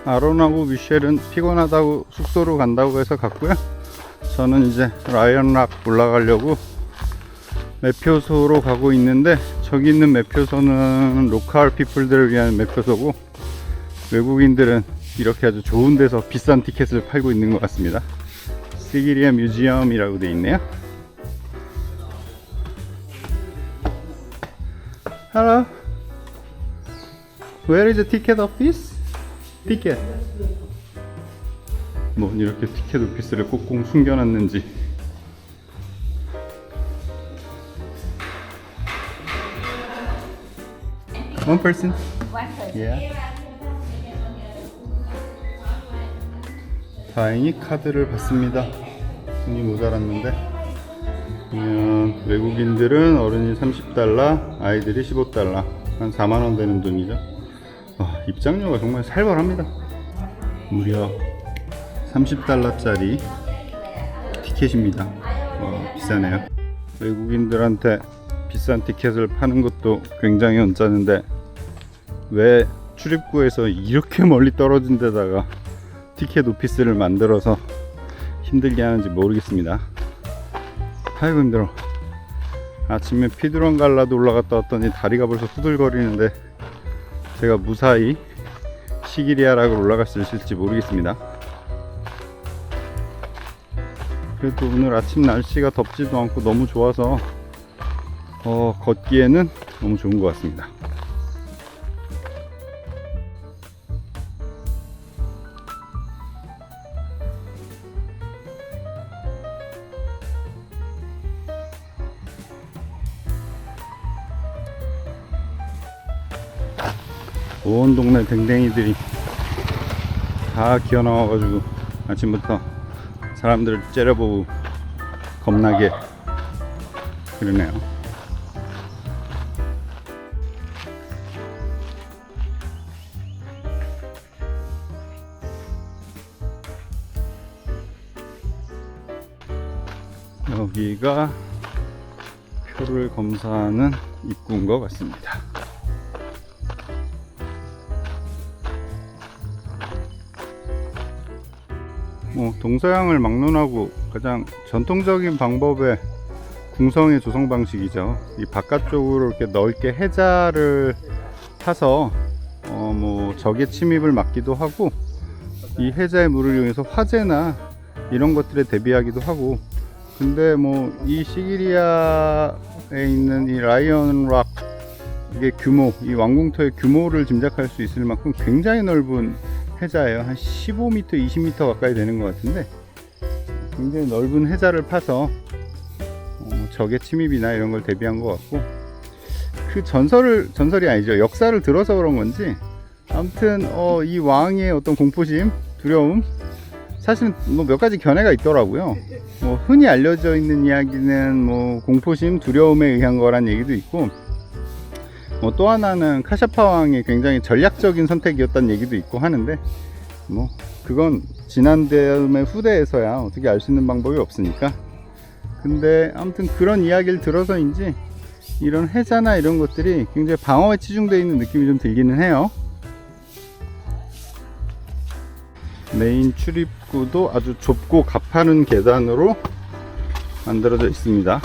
아론하고 미셸은 피곤하다고 숙소로 간다고 해서 갔고요. 저는 이제 라이언락 올라가려고 매표소로 가고 있는데, 저기 있는 매표소는 로컬 피플들을 위한 매표소고, 외국인들은 이렇게 아주 좋은 데서 비싼 티켓을 팔고 있는 것 같습니다. 시기리아 뮤지엄이라고 되어 있네요. Hello. Where is the ticket office? 티켓. 뭐 이렇게 티켓 오피스를 꽁꽁 숨겨놨는지. One person. Yeah. 다행히 카드를 받습니다. 돈이 모자랐는데. 그러면 외국인들은 어른이 $30, 아이들이 $15, 한 4만원 되는 돈이죠. 입장료가 정말 살벌합니다. 무려 $30짜리 티켓입니다. 비싸네요. 외국인들한테 비싼 티켓을 파는 것도 굉장히 언짢은데, 왜 출입구에서 이렇게 멀리 떨어진 데다가 티켓 오피스를 만들어서 힘들게 하는지 모르겠습니다. 아이고 힘들어. 아침에 피드런 갈라도 올라갔다 왔더니 다리가 벌써 후들거리는데, 제가 무사히 시기리아락을 올라갈 수 있을지 모르겠습니다. 그래도 오늘 아침 날씨가 덥지도 않고 너무 좋아서 걷기에는 너무 좋은 것 같습니다. 온 동네 댕댕이들이 다 기어나와가지고 아침부터 사람들을 째려보고 겁나게 그러네요. 여기가 표를 검사하는 입구인 것 같습니다. 동서양을 막론하고 가장 전통적인 방법의 궁성의 조성 방식이죠. 이 바깥쪽으로 이렇게 넓게 해자를 타서 적의 침입을 막기도 하고, 이 해자의 물을 이용해서 화재나 이런 것들에 대비하기도 하고. 근데 이 시기리아에 있는 이 라이언락, 이게 규모, 이 왕궁터의 규모를 짐작할 수 있을 만큼 굉장히 넓은 해자예요. 한 15m, 20m 가까이 되는 것 같은데, 굉장히 넓은 해자를 파서 적의 침입이나 이런 걸 대비한 것 같고, 그 전설이 아니죠. 역사를 들어서 그런 건지, 아무튼 이 왕의 어떤 공포심, 두려움, 사실은 몇 가지 견해가 있더라고요. 흔히 알려져 있는 이야기는 공포심, 두려움에 의한 거란 얘기도 있고, 또 하나는 카샤파 왕이 굉장히 전략적인 선택이었다는 얘기도 있고 하는데, 그건 지난 다음에 후대에서야 어떻게 알 수 있는 방법이 없으니까. 근데 아무튼 그런 이야기를 들어서인지 이런 해자나 이런 것들이 굉장히 방어에 치중되어 있는 느낌이 좀 들기는 해요. 메인 출입구도 아주 좁고 가파른 계단으로 만들어져 있습니다.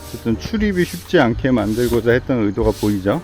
어쨌든 출입이 쉽지 않게 만들고자 했던 의도가 보이죠.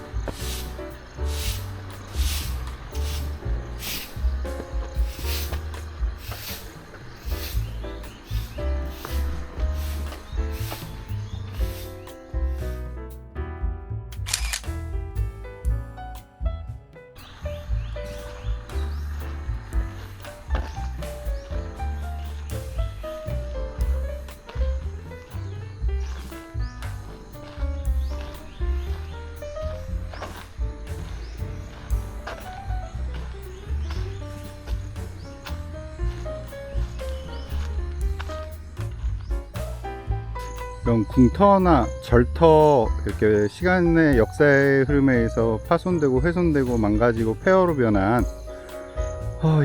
이런 궁터나 절터, 이렇게 시간의 역사의 흐름에 의해서 파손되고 훼손되고 망가지고 폐허로 변한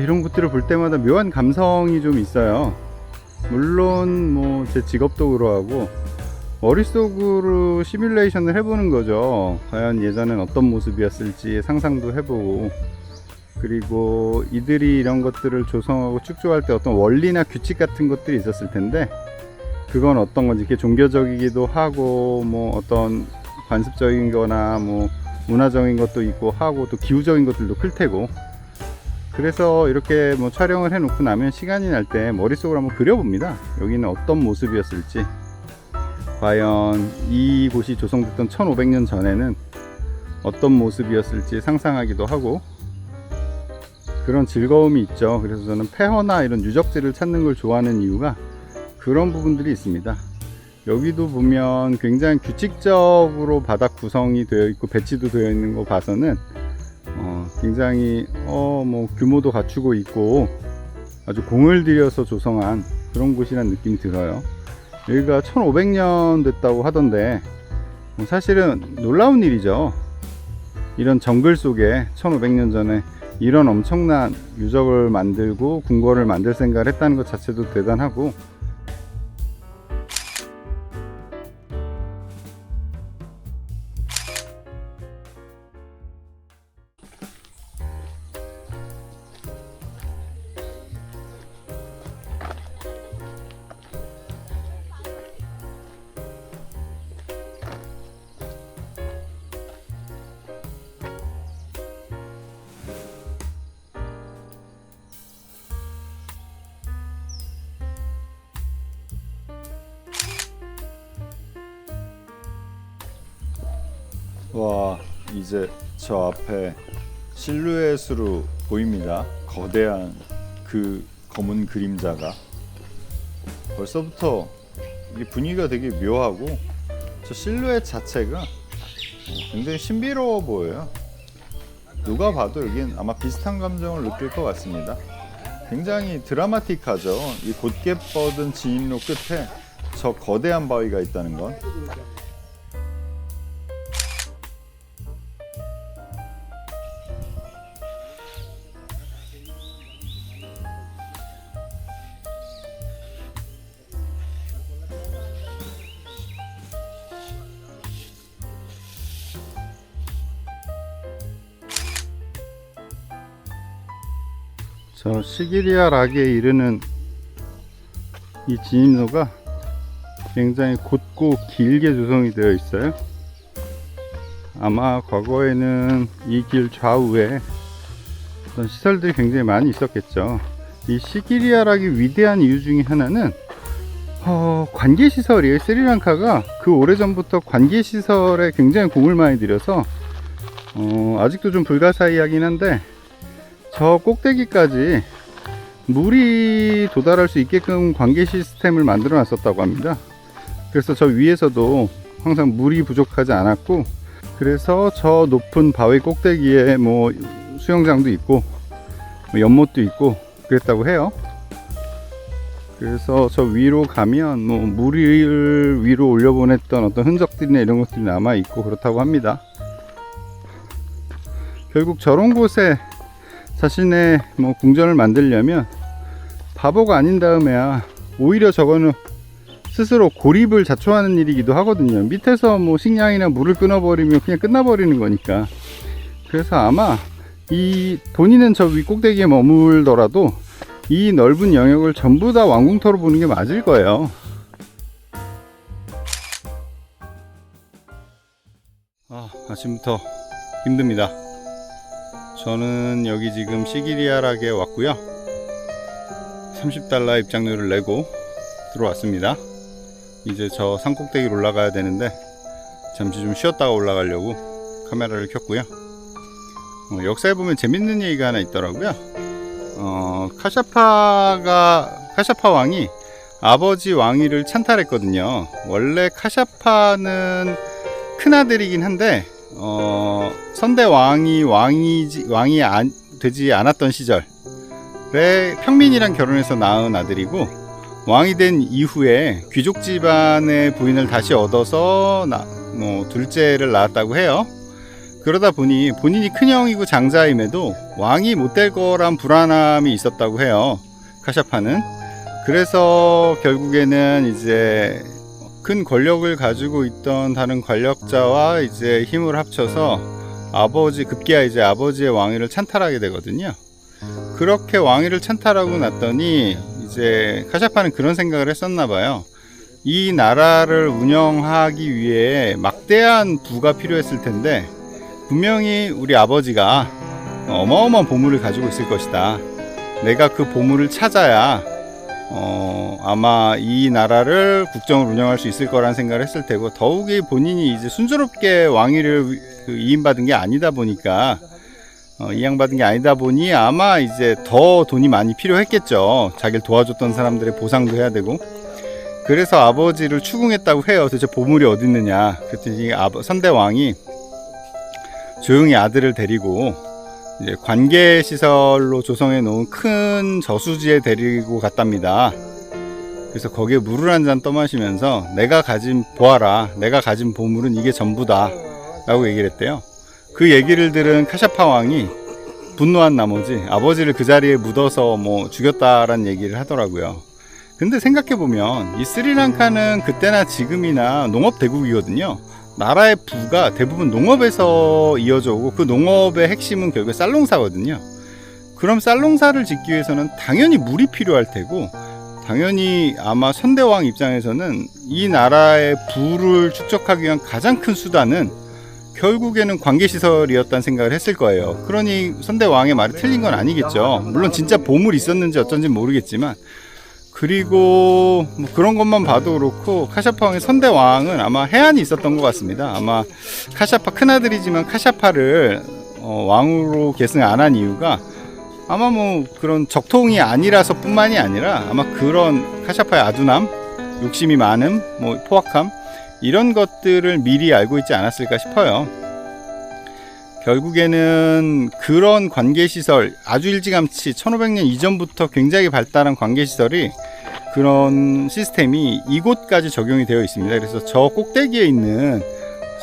이런 것들을 볼 때마다 묘한 감성이 좀 있어요. 물론 제 직업도 그러하고 머릿속으로 시뮬레이션을 해보는 거죠. 과연 예전엔 어떤 모습이었을지 상상도 해보고, 그리고 이들이 이런 것들을 조성하고 축조할 때 어떤 원리나 규칙 같은 것들이 있었을 텐데, 그건 어떤 건지, 이렇게 종교적이기도 하고 뭐 어떤 관습적인 거나 뭐 문화적인 것도 있고 하고, 또 기후적인 것들도 클 테고, 그래서 이렇게 뭐 촬영을 해 놓고 나면 시간이 날 때 머릿속으로 한번 그려봅니다. 여기는 어떤 모습이었을지, 과연 이곳이 조성됐던 1500년 전에는 어떤 모습이었을지 상상하기도 하고, 그런 즐거움이 있죠. 그래서 저는 폐허나 이런 유적지를 찾는 걸 좋아하는 이유가 그런 부분들이 있습니다. 여기도 보면 굉장히 규칙적으로 바닥 구성이 되어 있고 배치도 되어 있는 거 봐서는 굉장히 뭐 규모도 갖추고 있고 아주 공을 들여서 조성한 그런 곳이라는 느낌이 들어요. 여기가 1500년 됐다고 하던데 사실은 놀라운 일이죠. 이런 정글 속에 1500년 전에 이런 엄청난 유적을 만들고 궁궐을 만들 생각을 했다는 것 자체도 대단하고, 와, 이제 저 앞에 실루엣으로 보입니다. 거대한 그 검은 그림자가. 벌써부터 이 분위기가 되게 묘하고 저 실루엣 자체가 굉장히 신비로워 보여요. 누가 봐도 여긴 아마 비슷한 감정을 느낄 것 같습니다. 굉장히 드라마틱하죠. 이 곧게 뻗은 진입로 끝에 저 거대한 바위가 있다는 건. 저 시기리아 락에 이르는 이 진입로가 굉장히 곧고 길게 조성이 되어 있어요. 아마 과거에는 이 길 좌우에 어떤 시설들이 굉장히 많이 있었겠죠. 이 시기리아 락이 위대한 이유 중에 하나는 관계시설이에요. 스리랑카가 그 오래전부터 관계시설에 굉장히 공을 많이 들여서 아직도 좀 불가사의하긴 한데, 저 꼭대기까지 물이 도달할 수 있게끔 관계 시스템을 만들어 놨었다고 합니다. 그래서 저 위에서도 항상 물이 부족하지 않았고, 그래서 저 높은 바위 꼭대기에 뭐 수영장도 있고 뭐 연못도 있고 그랬다고 해요. 그래서 저 위로 가면 뭐 물을 위로 올려보냈던 어떤 흔적들이나 이런 것들이 남아 있고 그렇다고 합니다. 결국 저런 곳에 자신의 뭐 궁전을 만들려면 바보가 아닌 다음에야 오히려 저거는 스스로 고립을 자초하는 일이기도 하거든요. 밑에서 뭐 식량이나 물을 끊어버리면 그냥 끝나버리는 거니까. 그래서 아마 이 본인은 저 위 꼭대기에 머물더라도 이 넓은 영역을 전부 다 왕궁터로 보는 게 맞을 거예요. 아침부터 힘듭니다. 저는 여기 지금 시기리아락에 왔고요. 30달러 입장료를 내고 들어왔습니다. 이제 저 산꼭대기로 올라가야 되는데 잠시 좀 쉬었다가 올라가려고 카메라를 켰고요. 역사에 보면 재밌는 얘기가 하나 있더라고요. 카샤파 왕이 아버지 왕위를 찬탈했거든요. 원래 카샤파는 큰아들이긴 한데 선대 왕이 되지 않았던 시절에 평민이랑 결혼해서 낳은 아들이고, 왕이 된 이후에 귀족 집안의 부인을 다시 얻어서 둘째를 낳았다고 해요. 그러다 보니 본인이 큰형이고 장자임에도 왕이 못 될 거란 불안함이 있었다고 해요, 카샤파는. 그래서 결국에는 이제 큰 권력을 가지고 있던 다른 권력자와 이제 힘을 합쳐서 급기야 이제 아버지의 왕위를 찬탈하게 되거든요. 그렇게 왕위를 찬탈하고 났더니 이제 카샤파는 그런 생각을 했었나 봐요. 이 나라를 운영하기 위해 막대한 부가 필요했을 텐데 분명히 우리 아버지가 어마어마한 보물을 가지고 있을 것이다. 내가 그 보물을 찾아야 아마 이 나라를 국정을 운영할 수 있을 거라는 생각을 했을 테고, 더욱이 본인이 이제 순조롭게 왕위를 이임받은 게 아니다 보니까 이양받은 게 아니다 보니 아마 이제 더 돈이 많이 필요했겠죠. 자기를 도와줬던 사람들의 보상도 해야 되고. 그래서 아버지를 추궁했다고 해요. 도대체 보물이 어디 있느냐. 그랬더니 선대왕이 조용히 아들을 데리고 이제 관계시설로 조성해 놓은 큰 저수지에 데리고 갔답니다. 그래서 거기에 물을 한 잔 떠마시면서 보아라, 내가 가진 보물은 이게 전부다 라고 얘기를 했대요. 그 얘기를 들은 카샤파 왕이 분노한 나머지 아버지를 그 자리에 묻어서 죽였다라는 얘기를 하더라고요. 근데 생각해보면 이 스리랑카는 그때나 지금이나 농업 대국이거든요. 나라의 부가 대부분 농업에서 이어져 오고, 그 농업의 핵심은 결국에 쌀농사거든요. 그럼 쌀농사를 짓기 위해서는 당연히 물이 필요할 테고, 당연히 아마 선대왕 입장에서는 이 나라의 부를 축적하기 위한 가장 큰 수단은 결국에는 관계시설이었다는 생각을 했을 거예요. 그러니 선대왕의 말이 틀린 건 아니겠죠. 물론 진짜 보물이 있었는지 어쩐지는 모르겠지만, 그리고 그런 것만 봐도 그렇고 카샤파 왕의 선대왕은 아마 해안이 있었던 것 같습니다. 아마 카샤파 큰아들이지만 카샤파를 왕으로 계승 안 한 이유가 아마 그런 적통이 아니라서 뿐만이 아니라 아마 그런 카샤파의 아둔함, 욕심이 많음, 포악함, 이런 것들을 미리 알고 있지 않았을까 싶어요. 결국에는 그런 관계시설, 아주 일찌감치 1500년 이전부터 굉장히 발달한 관계시설이, 그런 시스템이 이곳까지 적용이 되어 있습니다. 그래서 저 꼭대기에 있는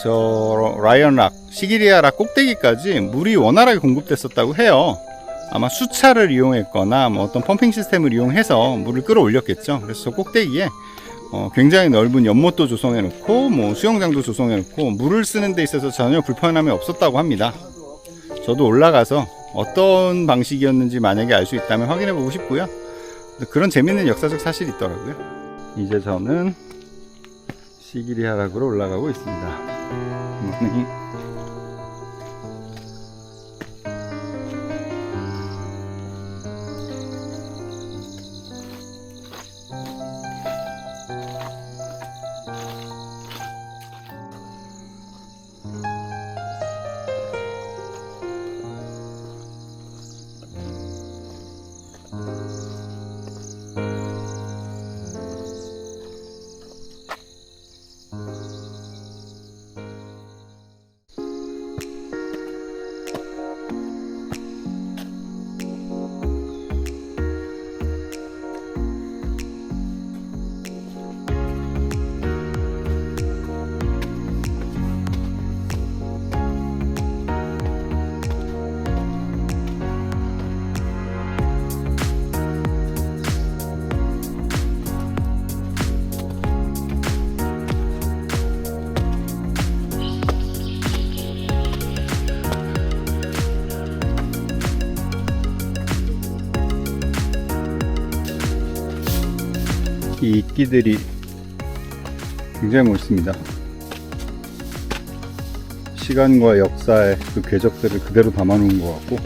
저 라이언락, 시기리아락 꼭대기까지 물이 원활하게 공급됐었다고 해요. 아마 수차를 이용했거나 어떤 펌핑 시스템을 이용해서 물을 끌어올렸겠죠. 그래서 저 꼭대기에 굉장히 넓은 연못도 조성해 놓고 수영장도 조성해 놓고 물을 쓰는 데 있어서 전혀 불편함이 없었다고 합니다. 저도 올라가서 어떤 방식이었는지 만약에 알 수 있다면 확인해 보고 싶고요. 그런 재밌는 역사적 사실이 있더라고요. 이제 저는 시기리아락으로 올라가고 있습니다. 이 이끼들이 굉장히 멋있습니다. 시간과 역사의 그 궤적들을 그대로 담아놓은 것 같고,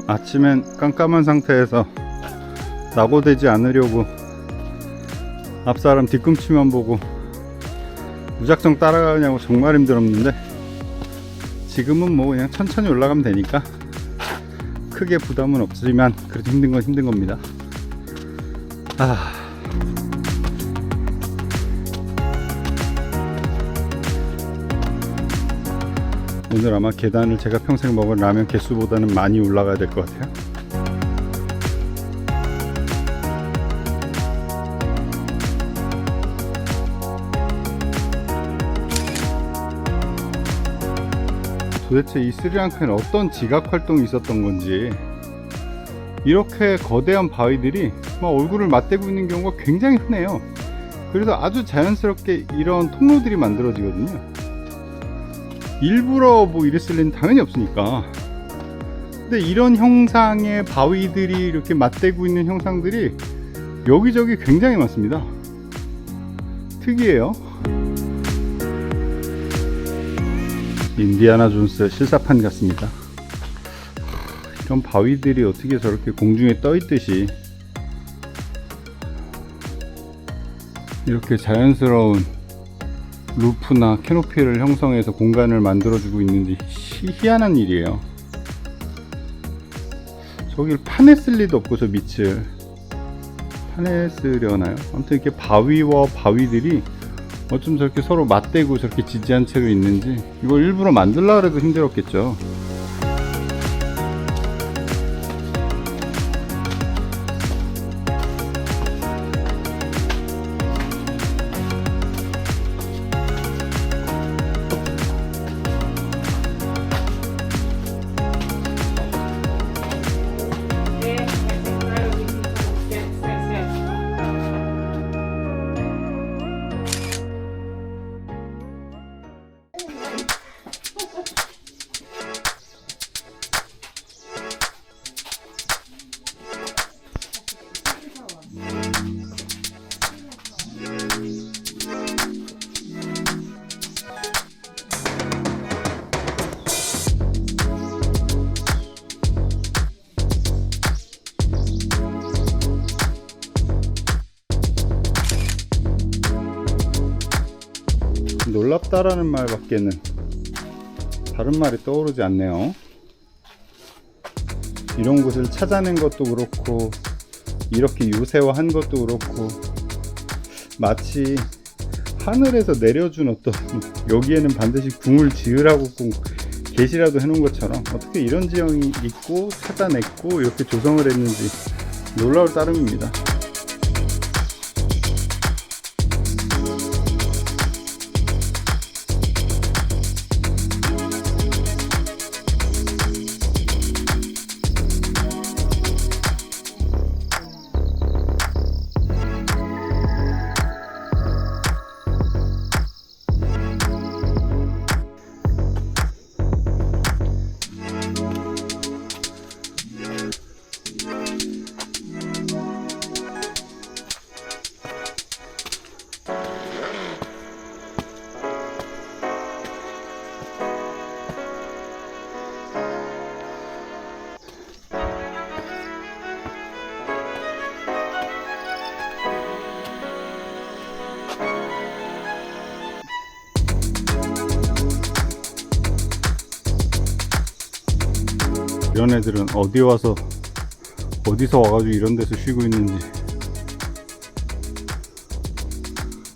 아침엔 깜깜한 상태에서 낙오되지 않으려고 앞사람 뒤꿈치만 보고 무작정 따라가냐고 정말 힘들었는데, 지금은 그냥 천천히 올라가면 되니까 크게 부담은 없지만 그래도 힘든 건 힘든 겁니다. 오늘 아마 계단을 제가 평생 먹은 라면 개수보다는 많이 올라가야 될 것 같아요. 도대체 이 스리랑카에는 어떤 지각 활동이 있었던 건지 이렇게 거대한 바위들이 막 얼굴을 맞대고 있는 경우가 굉장히 흔해요. 그래서 아주 자연스럽게 이런 통로들이 만들어지거든요. 일부러 뭐 이랬을 리는 당연히 없으니까. 근데 이런 형상의 바위들이 이렇게 맞대고 있는 형상들이 여기저기 굉장히 많습니다. 특이해요. 인디아나 존스 실사판 같습니다. 이런 바위들이 어떻게 저렇게 공중에 떠 있듯이 이렇게 자연스러운 루프나 캐노피를 형성해서 공간을 만들어주고 있는지 희한한 일이에요. 저길 파냈을 리도 없고 저 밑을 파냈으려나요? 아무튼 이렇게 바위와 바위들이 어쩜 저렇게 서로 맞대고 저렇게 지지한 채로 있는지 이걸 일부러 만들려고 해도 힘들었겠죠. 놀랍다라는 말밖에는 다른 말이 떠오르지 않네요. 이런 곳을 찾아낸 것도 그렇고 이렇게 요새화한 것도 그렇고 마치 하늘에서 내려준 어떤 여기에는 반드시 궁을 지으라고 꼭 계시라도 해놓은 것처럼 어떻게 이런 지형이 있고 찾아냈고 이렇게 조성을 했는지 놀라울 따름입니다. 이런 애들은 어디서 와가지고 이런 데서 쉬고 있는지.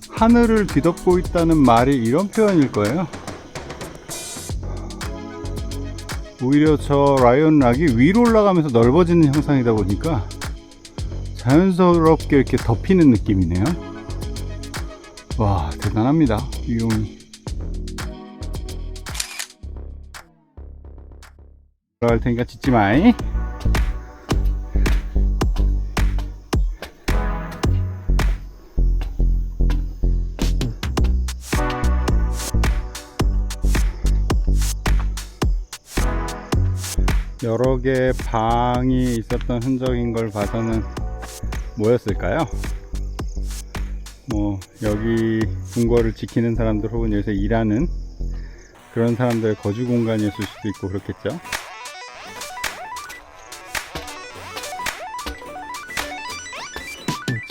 하늘을 뒤덮고 있다는 말이 이런 표현일 거예요. 오히려 저 라이언 락이 위로 올라가면서 넓어지는 형상이다 보니까 자연스럽게 이렇게 덮이는 느낌이네요. 와, 대단합니다, 위용이. 올라갈 테니까 짖지 마이. 여러 개의 방이 있었던 흔적인 걸 봐서는 뭐였을까요? 뭐 여기 궁궐을 지키는 사람들 혹은 여기서 일하는 그런 사람들의 거주 공간이었을 수도 있고 그렇겠죠.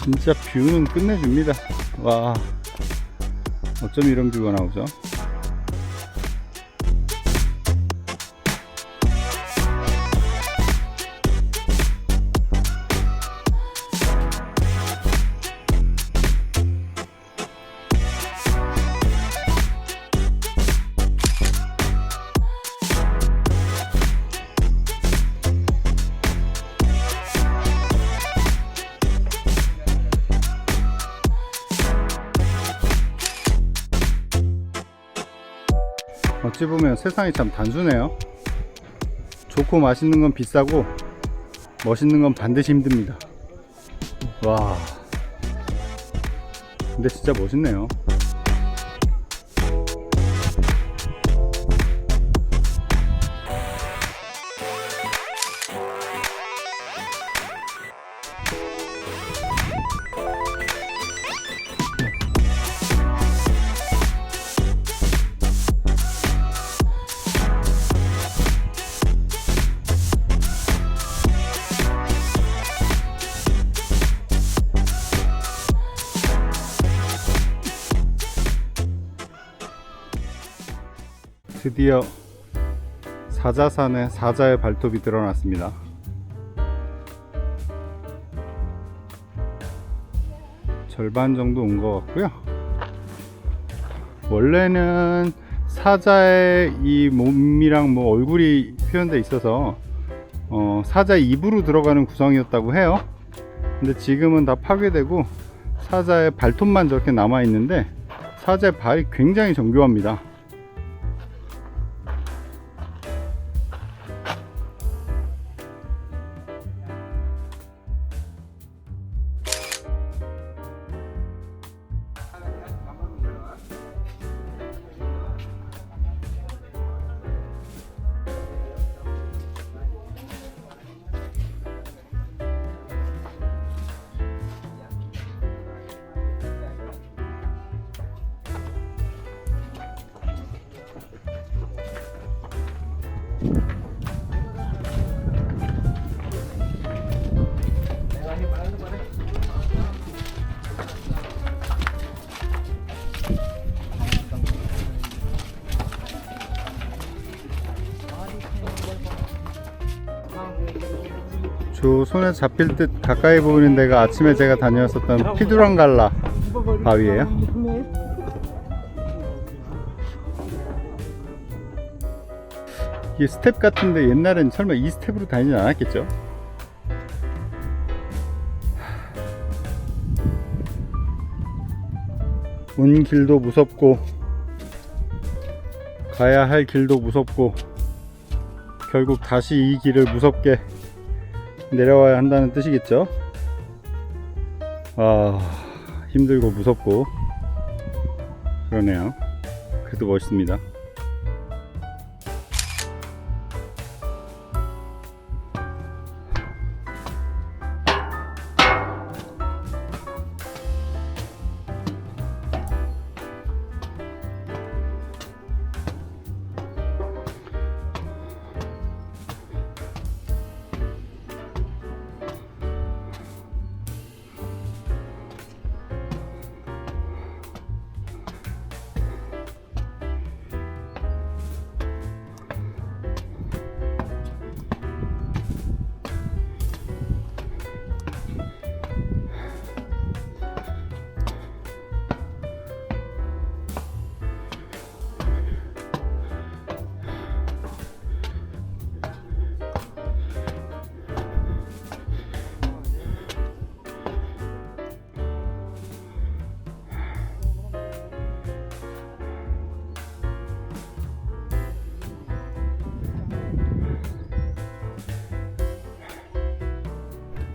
진짜 뷰는 끝내줍니다. 와, 어쩜 이런 뷰가 나오죠? 어찌 보면 세상이 참 단순해요. 좋고 맛있는 건 비싸고 멋있는 건 반드시 힘듭니다. 와, 근데 진짜 멋있네요. 드디어 사자산에 사자의 발톱이 드러났습니다. 절반 정도 온 것 같고요. 원래는 사자의 이 몸이랑 뭐 얼굴이 표현되어 있어서 사자 입으로 들어가는 구성이었다고 해요. 근데 지금은 다 파괴되고 사자의 발톱만 저렇게 남아 있는데 사자의 발이 굉장히 정교합니다. 저 손에 잡힐 듯 가까이 보이는 데가 아침에 제가 다녀왔었던 피두랑갈라 바위예요. 이게 스텝 같은데 옛날엔 설마 이 스텝으로 다니진 않았겠죠? 온 길도 무섭고 가야 할 길도 무섭고 결국 다시 이 길을 무섭게 내려와야 한다는 뜻이겠죠? 아, 힘들고 무섭고 그러네요. 그래도 멋있습니다.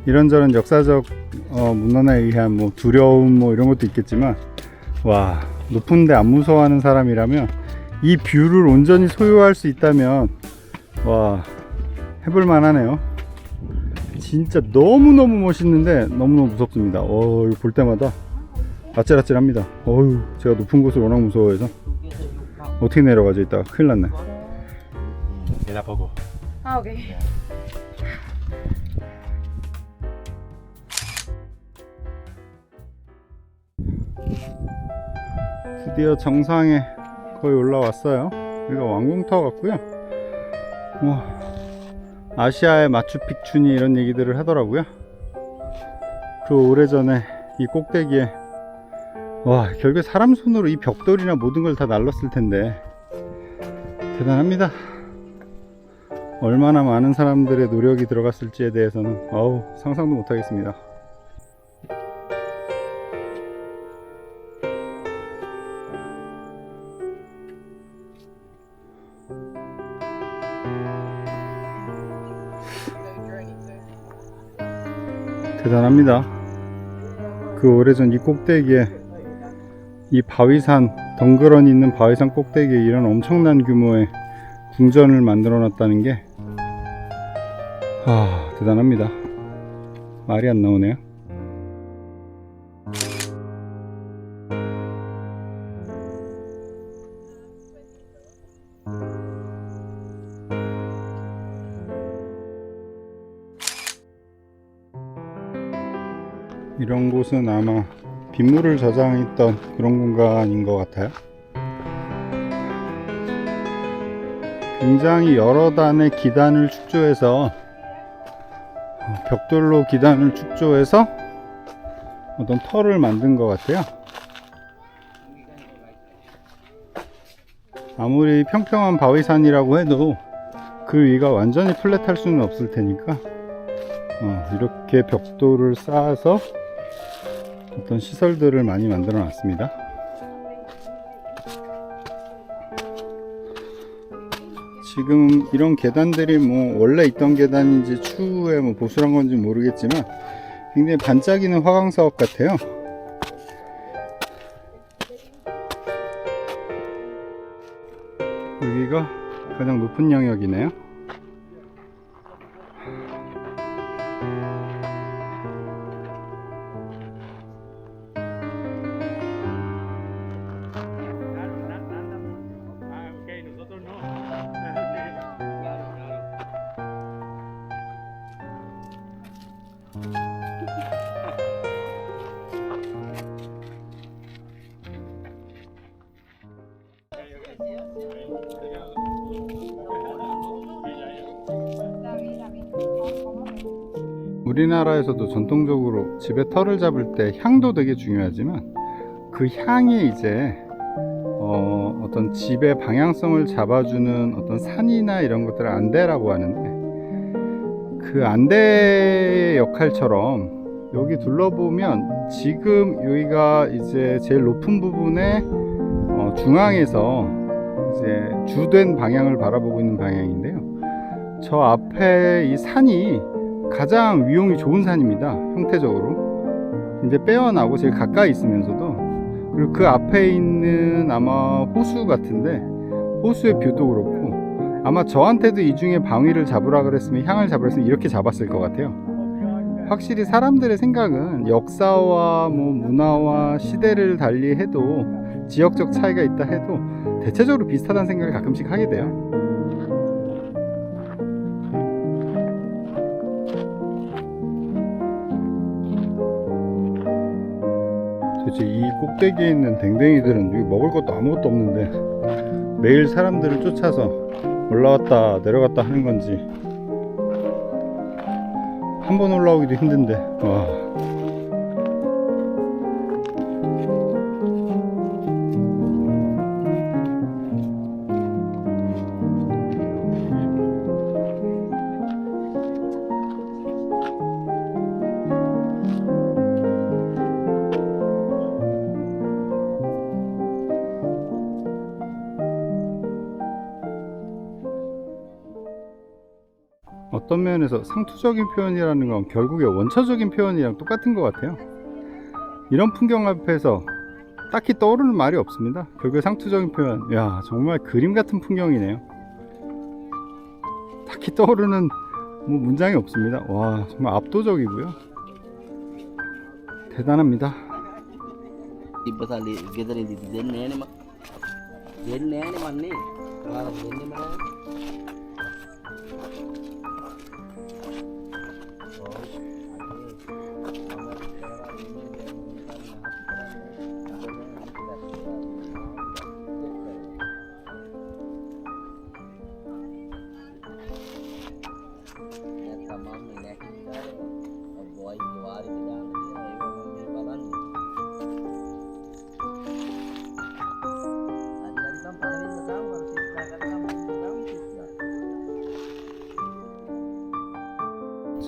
이런저런 역사적 문헌에 의한 뭐 두려움 뭐 이런 것도 있겠지만, 와, 높은데 안 무서워하는 사람이라면 이 뷰를 온전히 소유할 수 있다면 와, 해볼 만하네요. 진짜 너무너무 멋있는데 너무너무 무섭습니다. 이거 볼 때마다 아찔아찔합니다. 어휴, 제가 높은 곳을 워낙 무서워해서 어떻게 내려가죠? 이따가 큰일 났네. 내다보고. 아, 오케이. 드디어 정상에 거의 올라왔어요. 여기가 왕궁터 같고요. 아시아의 마추픽추니 이런 얘기들을 하더라고요. 그 오래전에 이 꼭대기에, 와, 결국에 사람 손으로 이 벽돌이나 모든 걸 다 날랐을 텐데 대단합니다. 얼마나 많은 사람들의 노력이 들어갔을지에 대해서는 상상도 못하겠습니다. 대단합니다. 그 오래전 이 꼭대기에 이 바위산, 덩그러니 있는 바위산 꼭대기에 이런 엄청난 규모의 궁전을 만들어 놨다는 게 대단합니다. 말이 안 나오네요. 이런 곳은 아마 빗물을 저장했던 그런 공간인 것 같아요. 굉장히 여러 단의 기단을 축조해서 벽돌로 기단을 축조해서 어떤 터를 만든 것 같아요. 아무리 평평한 바위산이라고 해도 그 위가 완전히 플랫할 수는 없을 테니까 이렇게 벽돌을 쌓아서 어떤 시설들을 많이 만들어 놨습니다. 지금 이런 계단들이 뭐 원래 있던 계단인지 추후에 뭐 보수한 건지 모르겠지만 굉장히 반짝이는 화강 사업 같아요. 여기가 가장 높은 영역이네요. 우리나라에서도 전통적으로 집에 털을 잡을 때 향도 되게 중요하지만 그 향이 이제 어떤 집의 방향성을 잡아주는 어떤 산이나 이런 것들을 안대라고 하는데, 그 안대의 역할처럼 여기 둘러보면 지금 여기가 이제 제일 높은 부분에 중앙에서 이제 주된 방향을 바라보고 있는 방향인데요. 저 앞에 이 산이 가장 위용이 좋은 산입니다. 형태적으로 이제 빼어나고 제일 가까이 있으면서도, 그리고 그 앞에 있는 아마 호수 같은데 호수의 뷰도 그렇고, 아마 저한테도 이 중에 방위를 잡으라 그랬으면, 향을 잡으라 그랬으면 이렇게 잡았을 것 같아요. 확실히 사람들의 생각은 역사와 뭐 문화와 시대를 달리해도, 지역적 차이가 있다 해도 대체적으로 비슷하다는 생각을 가끔씩 하게 돼요. 도대체 이 꼭대기에 있는 댕댕이들은 여기 먹을 것도 아무것도 없는데 매일 사람들을 쫓아서 올라왔다 내려갔다 하는 건지, 한 번 올라오기도 힘든데. 와. 어떤 면에서 상투적인 표현이라는 건 결국에 원초적인 표현이랑 똑같은 것 같아요. 이런 풍경 앞에서 딱히 떠오르는 말이 없습니다. 결국에 상투적인 표현, 야 정말 그림 같은 풍경이네요. 딱히 떠오르는 뭐 문장이 없습니다. 와 정말 압도적이고요. 대단합니다.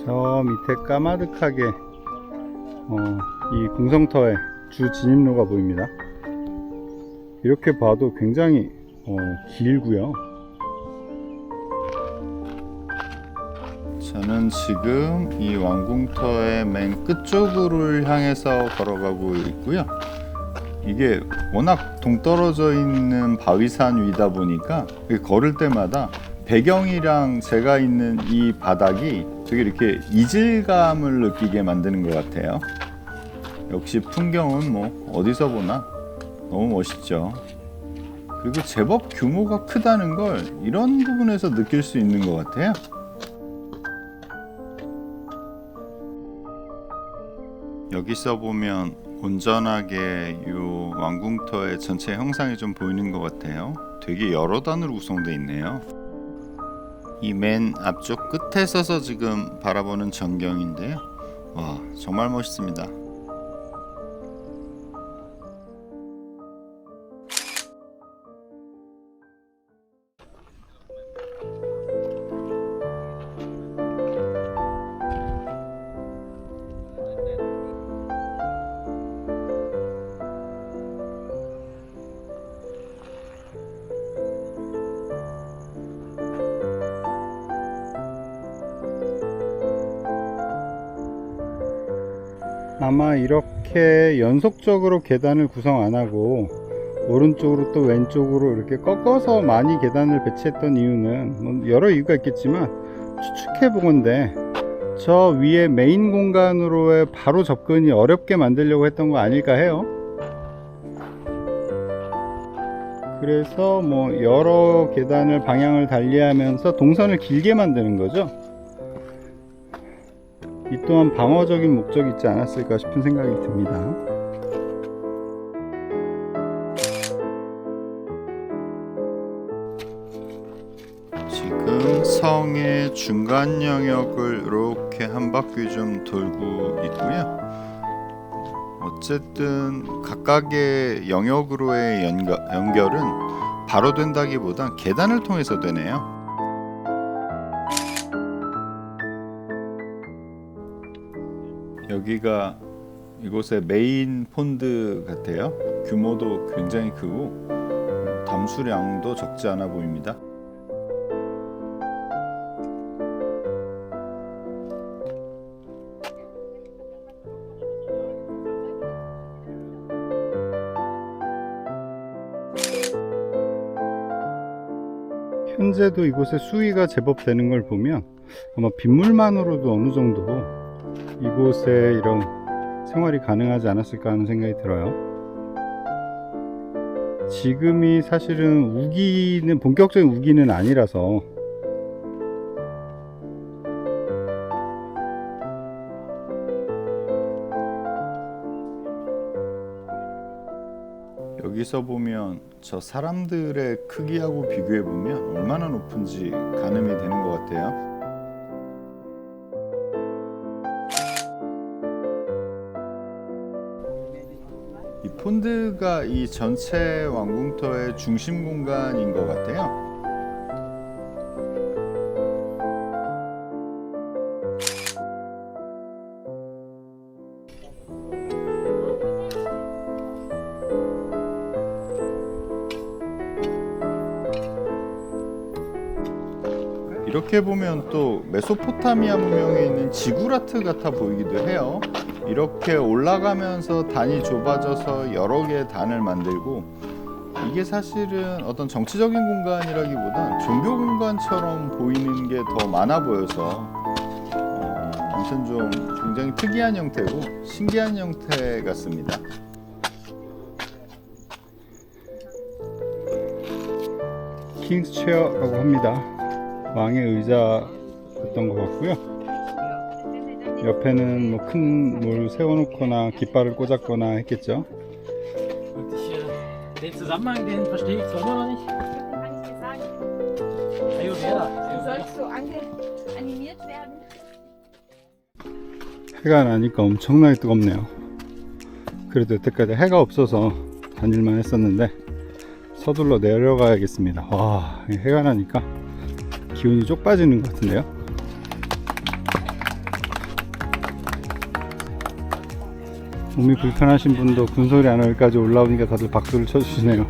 저 밑에 까마득하게 이 궁성터의 주 진입로가 보입니다. 이렇게 봐도 굉장히 길고요. 자, 저는 지금 이 왕궁터의 맨 끝쪽으로 향해서 걸어가고 있고요. 이게 워낙 동떨어져 있는 바위산 위다 보니까 걸을 때마다 배경이랑 제가 있는 이 바닥이 되게 이렇게 이질감을 느끼게 만드는 것 같아요. 역시 풍경은 뭐 어디서 보나 너무 멋있죠. 그리고 제법 규모가 크다는 걸 이런 부분에서 느낄 수 있는 것 같아요. 여기서 보면 온전하게 이 왕궁터의 전체 형상이 좀 보이는 것 같아요. 되게 여러 단으로 구성되어 있네요. 이 맨 앞쪽 끝에 서서 지금 바라보는 전경인데요. 와, 정말 멋있습니다. 아마 이렇게 연속적으로 계단을 구성 안 하고 오른쪽으로 또 왼쪽으로 이렇게 꺾어서 많이 계단을 배치했던 이유는 뭐 여러 이유가 있겠지만 추측해 보건대 저 위에 메인 공간으로의 바로 접근이 어렵게 만들려고 했던 거 아닐까 해요. 그래서 뭐 여러 계단을 방향을 달리하면서 동선을 길게 만드는 거죠. 이 또한 방어적인 목적이 있지 않았을까 싶은 생각이 듭니다. 지금 성의 중간 영역을 이렇게 한 바퀴 좀 돌고 있고요. 어쨌든 각각의 영역으로의 연결은 바로 된다기보단 계단을 통해서 되네요. 여기가 이곳의 메인 폰드 같아요. 규모도 굉장히 크고 담수량도 적지 않아 보입니다. 현재도 이곳의 수위가 제법 되는 걸 보면 아마 빗물만으로도 어느 정도 이곳에 이런 생활이 가능하지 않았을까 하는 생각이 들어요. 지금이 사실은 우기는 본격적인 우기는 아니라서 여기서 보면 저 사람들의 크기하고 비교해 보면 얼마나 높은지 가늠이 되는 것 같아요. 이 폰드가 이 전체 왕궁터의 중심 공간인 것 같아요. 이렇게 보면 또 메소포타미아 문명에 있는 지구라트 같아 보이기도 해요. 이렇게 올라가면서 단이 좁아져서 여러 개의 단을 만들고, 이게 사실은 어떤 정치적인 공간이라기보단 종교 공간처럼 보이는 게 더 많아 보여서 아무튼 좀 굉장히 특이한 형태고 신기한 형태 같습니다. 킹스 체어라고 합니다. 왕의 의자였던 것 같고요. 옆에는 뭐 큰 뭘 세워놓거나 깃발을 꽂았거나 했겠죠. Den Zusammenhang, den verstehe ich zwar immer noch nicht. Kann ich dir sagen. Ayurveda. Du sollst so animiert werden. 해가 나니까 엄청나게 뜨겁네요. 그래도 여태까지 해가 없어서 다닐만 했었는데 서둘러 내려가야겠습니다. 와, 해가 나니까 기운이 쪽 빠지는 것 같은데요. 몸이 불편하신 분도 군소리 안 하기까지 올라오니까 다들 박수를 쳐주시네요.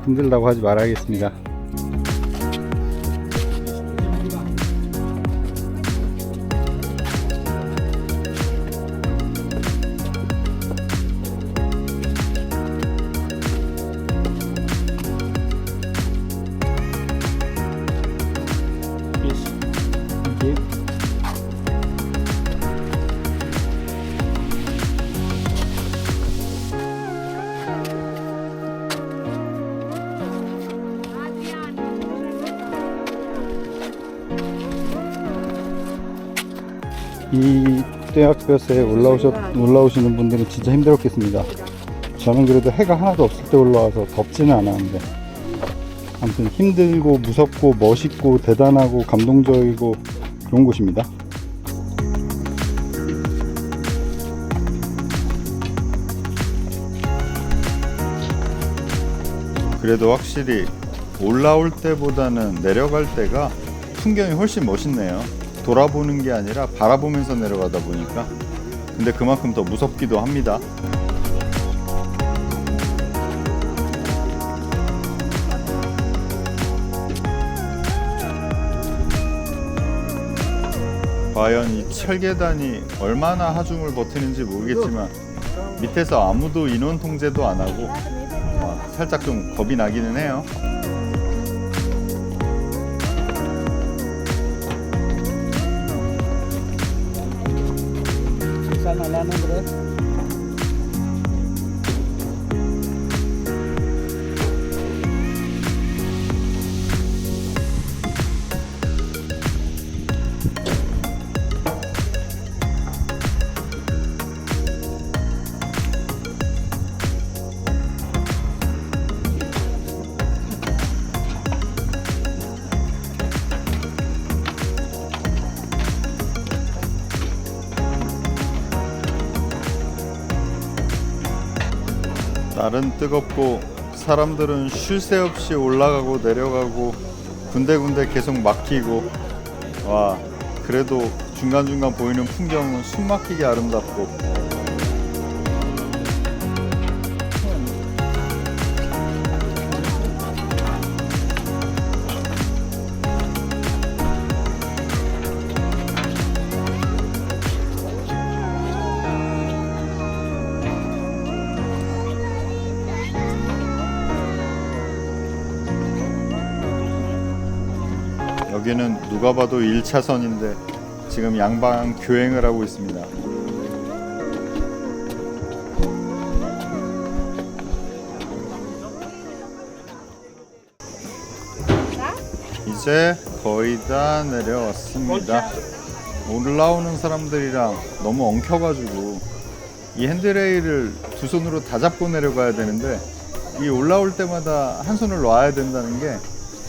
힘들다고 하지 말아야겠습니다. you. 이 떼약볕에 올라오시는 분들은 진짜 힘들었겠습니다. 저는 그래도 해가 하나도 없을 때 올라와서 덥지는 않았는데, 아무튼 힘들고 무섭고 멋있고 대단하고 감동적이고 그런 곳입니다. 그래도 확실히 올라올 때보다는 내려갈 때가 풍경이 훨씬 멋있네요. 돌아보는 게 아니라 바라보면서 내려가다 보니까. 근데 그만큼 더 무섭기도 합니다. 과연 이 철계단이 얼마나 하중을 버티는지 모르겠지만 밑에서 아무도 인원 통제도 안 하고 살짝 좀 겁이 나기는 해요. 날은 뜨겁고 사람들은 쉴 새 없이 올라가고 내려가고 군데군데 계속 막히고, 와, 그래도 중간중간 보이는 풍경은 숨막히게 아름답고. 여기는 누가 봐도 1차선인데 지금 양방 교행을 하고 있습니다. 이제 거의 다 내려왔습니다. 올라오는 사람들이랑 너무 엉켜가지고 이 핸드레일을 두 손으로 다 잡고 내려가야 되는데, 이 올라올 때마다 한 손을 놔야 된다는 게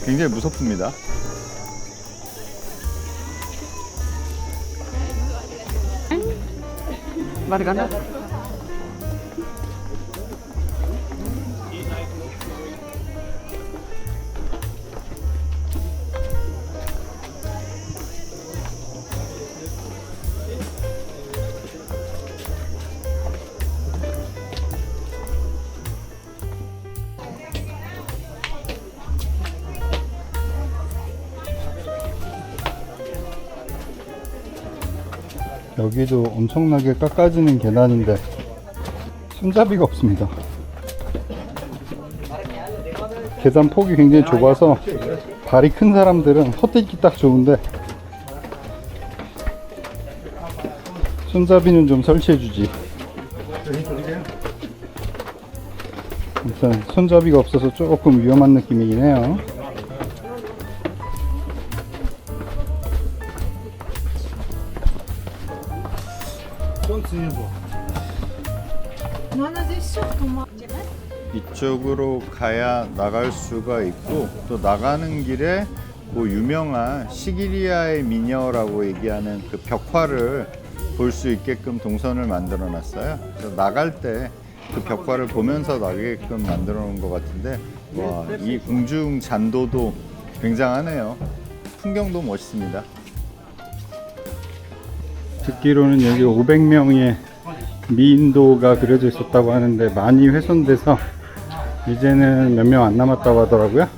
굉장히 무섭습니다. 여기도 엄청나게 깎아지는 계단인데 손잡이가 없습니다. 계단 폭이 굉장히 좁아서 발이 큰 사람들은 헛디기 딱 좋은데, 손잡이는 좀 설치해주지. 일단 손잡이가 없어서 조금 위험한 느낌이긴 해요. 이쪽으로 가야 나갈 수가 있고, 또 나가는 길에 그 유명한 시기리아의 미녀라고 얘기하는 그 벽화를 볼 수 있게끔 동선을 만들어 놨어요. 그래서 나갈 때 그 벽화를 보면서 나게끔 만들어 놓은 것 같은데, 와, 이 궁중 잔도도 굉장하네요. 풍경도 멋있습니다. 듣기로는 여기 500명의 미인도가 그려져 있었다고 하는데 많이 훼손돼서 이제는 몇 명 안 남았다고 하더라고요.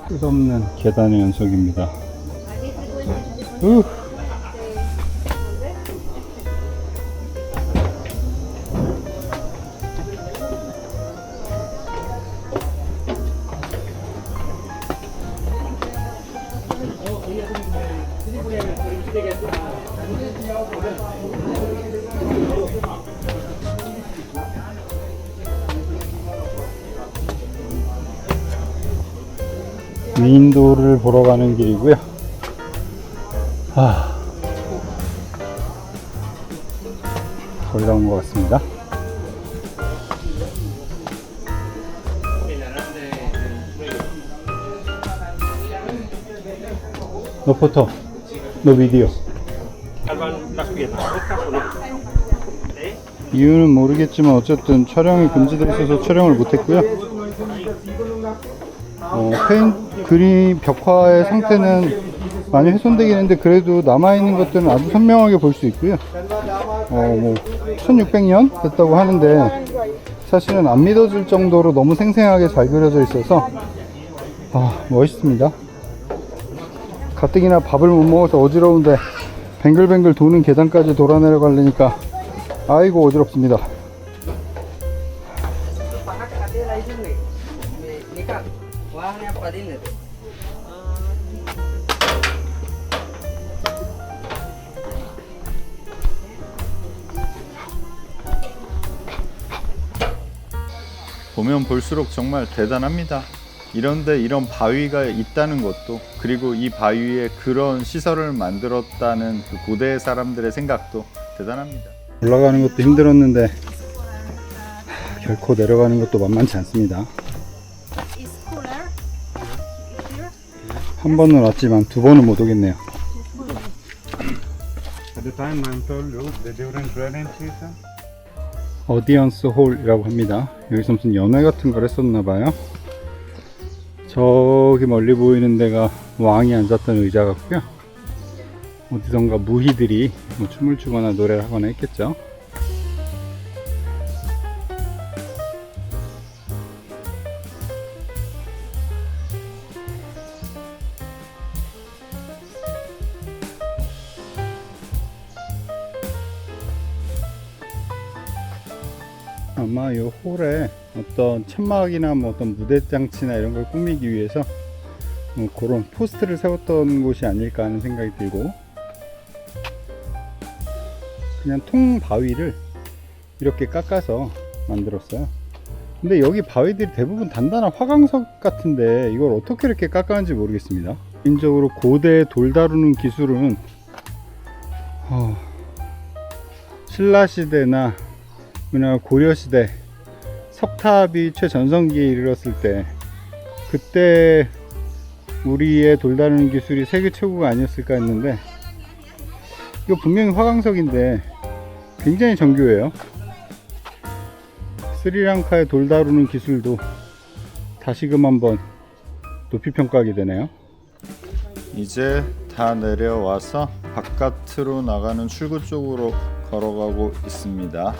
끝없는 계단의 연속입니다. 미인도를 보러 가는 길이고요. 거의 다 온 것 같습니다. No photo, no video. 이유는 모르겠지만 어쨌든 촬영이 금지되어 있어서 촬영을 못했고요. 그림 벽화의 상태는 많이 훼손되긴 했는데 그래도 남아있는 것들은 아주 선명하게 볼 수 있고요. 1600년 됐다고 하는데 사실은 안 믿어질 정도로 너무 생생하게 잘 그려져 있어서 멋있습니다. 가뜩이나 밥을 못 먹어서 어지러운데 뱅글뱅글 도는 계단까지 돌아 내려가려니까 아이고 어지럽습니다. 보면 볼수록 정말 대단합니다. 이런데 이런 바위가 있다는 것도, 그리고 이 바위에 그런 시설을 만들었다는 그 고대 사람들의 생각도 대단합니다. 올라가는 것도 힘들었는데 결코 내려가는 것도 만만치 않습니다. 한 번은 왔지만 두 번은 못 오겠네요. At the time I'm told you the different pronunciation. 어디언스 홀이라고 합니다. 여기서 무슨 연회 같은 걸 했었나봐요. 저기 멀리 보이는 데가 왕이 앉았던 의자 같고요. 어디선가 무희들이 뭐 춤을 추거나 노래를 하거나 했겠죠. 아마 이 홀에 어떤 천막이나 뭐 어떤 무대 장치나 이런 걸 꾸미기 위해서 그런 포스트를 세웠던 곳이 아닐까 하는 생각이 들고, 그냥 통 바위를 이렇게 깎아서 만들었어요. 근데 여기 바위들이 대부분 단단한 화강석 같은데 이걸 어떻게 이렇게 깎았는지 모르겠습니다. 개인적으로 고대 돌 다루는 기술은 신라시대나 고려시대 석탑이 최전성기에 이르렀을 때, 그때 우리의 돌 다루는 기술이 세계 최고가 아니었을까 했는데, 이거 분명히 화강석인데 굉장히 정교해요. 스리랑카의 돌 다루는 기술도 다시금 한번 높이 평가하게 되네요. 이제 다 내려와서 바깥으로 나가는 출구 쪽으로 걸어가고 있습니다.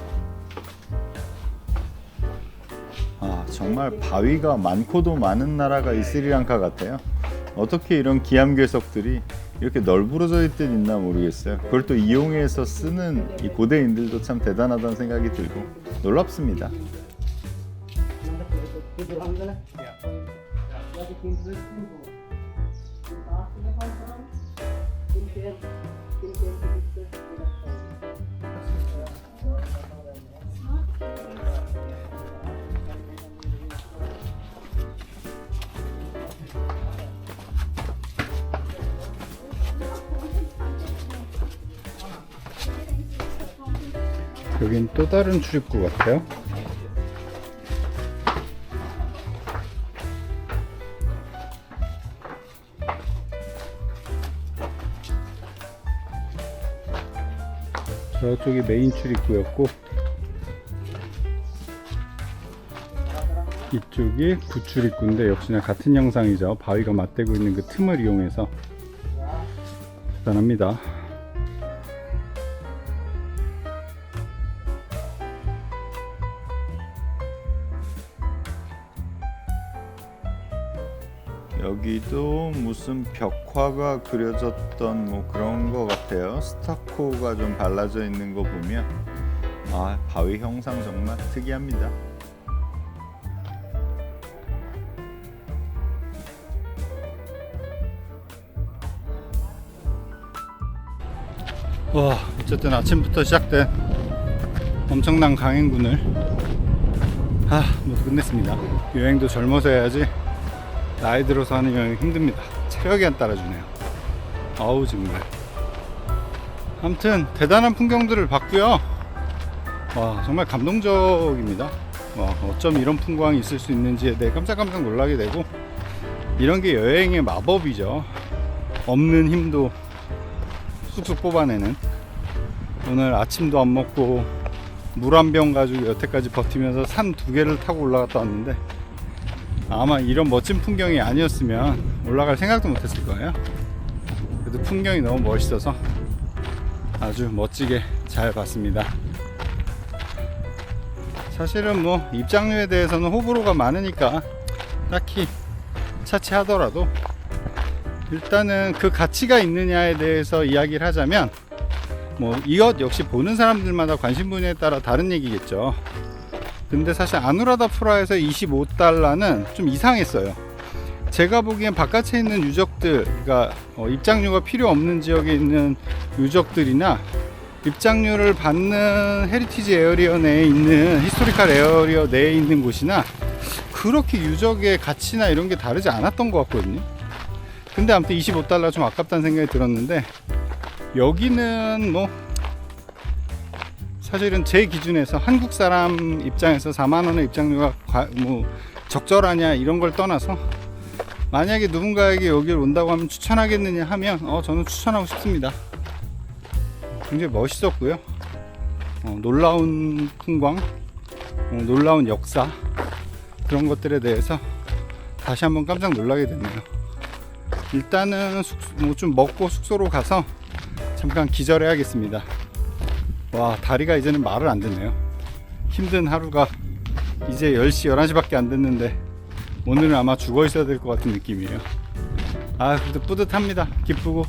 정말 바위가 많고도 많은 나라가 이 스리랑카 같아요. 어떻게 이런 기암괴석들이 이렇게 널브러져 있듯 있나 모르겠어요. 그걸 또 이용해서 쓰는 이 고대인들도 참 대단하다는 생각이 들고 놀랍습니다. 여긴 또 다른 출입구 같아요. 저쪽이 메인 출입구였고, 이쪽이 부출입구인데 역시나 같은 형상이죠. 바위가 맞대고 있는 그 틈을 이용해서. 대단합니다. 여기도 무슨 벽화가 그려졌던 뭐 그런 거 같아요. 스타코가 좀 발라져 있는 거 보면 바위 형상 정말 특이합니다. 와, 어쨌든 아침부터 시작된 엄청난 강행군을 모두 끝냈습니다. 여행도 젊어서 해야지 나이 들어서 하는 여행 힘듭니다. 체력이 안 따라주네요. 아우 정말. 아무튼 대단한 풍경들을 봤고요. 와, 정말 감동적입니다. 와, 어쩜 이런 풍광이 있을 수 있는지에 대해 깜짝깜짝 놀라게 되고, 이런 게 여행의 마법이죠. 없는 힘도 쑥쑥 뽑아내는. 오늘 아침도 안 먹고 물 한 병 가지고 여태까지 버티면서 산 2개를 타고 올라갔다 왔는데, 아마 이런 멋진 풍경이 아니었으면 올라갈 생각도 못했을 거예요. 그래도 풍경이 너무 멋있어서 아주 멋지게 잘 봤습니다. 사실은 뭐 입장료에 대해서는 호불호가 많으니까 딱히 차치하더라도 일단은 그 가치가 있느냐에 대해서 이야기를 하자면, 뭐 이것 역시 보는 사람들마다 관심 분야에 따라 다른 얘기겠죠. 근데 사실 아누라다푸라에서 25달러는 좀 이상했어요. 제가 보기엔 바깥에 있는 유적들, 그러니까 입장료가 필요 없는 지역에 있는 유적들이나 입장료를 받는 헤리티지 에어리어 내에 있는 히스토리컬 에어리어 내에 있는 곳이나 그렇게 유적의 가치나 이런 게 다르지 않았던 것 같거든요. 근데 아무튼 25달러 좀 아깝다는 생각이 들었는데, 여기는 뭐 사실은 제 기준에서 한국 사람 입장에서 4만원의 입장료가 뭐 적절하냐 이런 걸 떠나서, 만약에 누군가에게 여기를 온다고 하면 추천하겠느냐 하면 저는 추천하고 싶습니다. 굉장히 멋있었고요. 놀라운 풍광, 놀라운 역사, 그런 것들에 대해서 다시 한번 깜짝 놀라게 됐네요. 일단은 뭐 좀 먹고 숙소로 가서 잠깐 기절해야겠습니다. 와, 다리가 이제는 말을 안 듣네요. 힘든 하루가 이제 10시, 11시밖에 안 됐는데 오늘은 아마 죽어 있어야 될 것 같은 느낌이에요. 그래도 뿌듯합니다. 기쁘고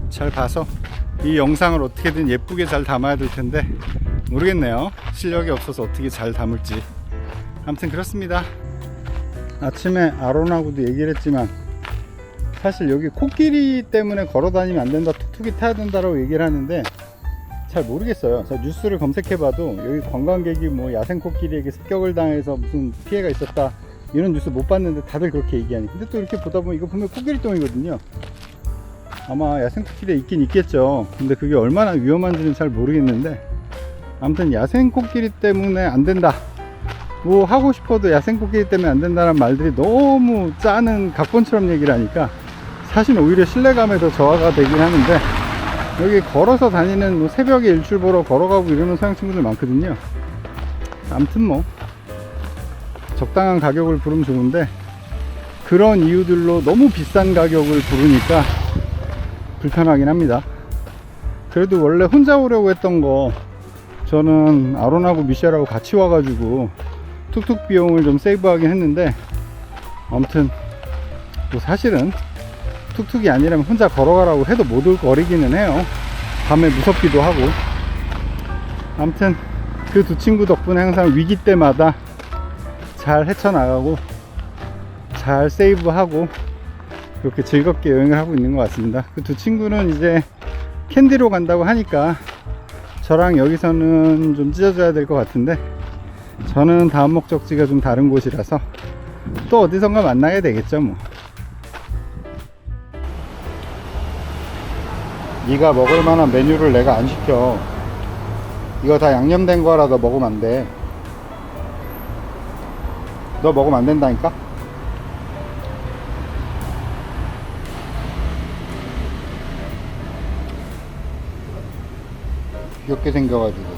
잘 봐서 이 영상을 어떻게든 예쁘게 잘 담아야 될 텐데 모르겠네요. 실력이 없어서 어떻게 잘 담을지. 아무튼 그렇습니다. 아침에 아론하고도 얘기를 했지만, 사실 여기 코끼리 때문에 걸어 다니면 안 된다, 툭툭이 타야 된다라고 얘기를 하는데 잘 모르겠어요. 제가 뉴스를 검색해봐도 여기 관광객이 뭐 야생 코끼리에게 습격을 당해서 무슨 피해가 있었다 이런 뉴스 못 봤는데 다들 그렇게 얘기하니. 근데 또 이렇게 보다 보면 이거 보면 코끼리 똥이거든요. 아마 야생 코끼리 있긴 있겠죠. 근데 그게 얼마나 위험한지는 잘 모르겠는데, 아무튼 야생 코끼리 때문에 안 된다, 뭐 하고 싶어도 야생 코끼리 때문에 안 된다는 말들이 너무 짜는 각본처럼 얘기를 하니까 사실 오히려 신뢰감에 더 저하가 되긴 하는데, 여기 걸어서 다니는 뭐 새벽에 일출 보러 걸어가고 이러는 서양 친구들 많거든요. 아무튼 뭐 적당한 가격을 부르면 좋은데, 그런 이유들로 너무 비싼 가격을 부르니까 불편하긴 합니다. 그래도 원래 혼자 오려고 했던 거, 저는 아론하고 미셸하고 같이 와가지고 툭툭 비용을 좀 세이브하긴 했는데, 아무튼 뭐 사실은 툭툭이 아니라면 혼자 걸어가라고 해도 못 올 거리기는 해요. 밤에 무섭기도 하고. 아무튼 그 두 친구 덕분에 항상 위기 때마다 잘 헤쳐나가고 잘 세이브하고 그렇게 즐겁게 여행을 하고 있는 것 같습니다. 그 두 친구는 이제 캔디로 간다고 하니까 저랑 여기서는 좀 찢어져야 될 것 같은데, 저는 다음 목적지가 좀 다른 곳이라서 또 어디선가 만나게 되겠죠 뭐. 네가 먹을 만한 메뉴를 내가 안 시켜. 이거 다 양념된 거라 너 먹으면 안 돼. 너 먹으면 안 된다니까? 귀엽게 생겨가지고.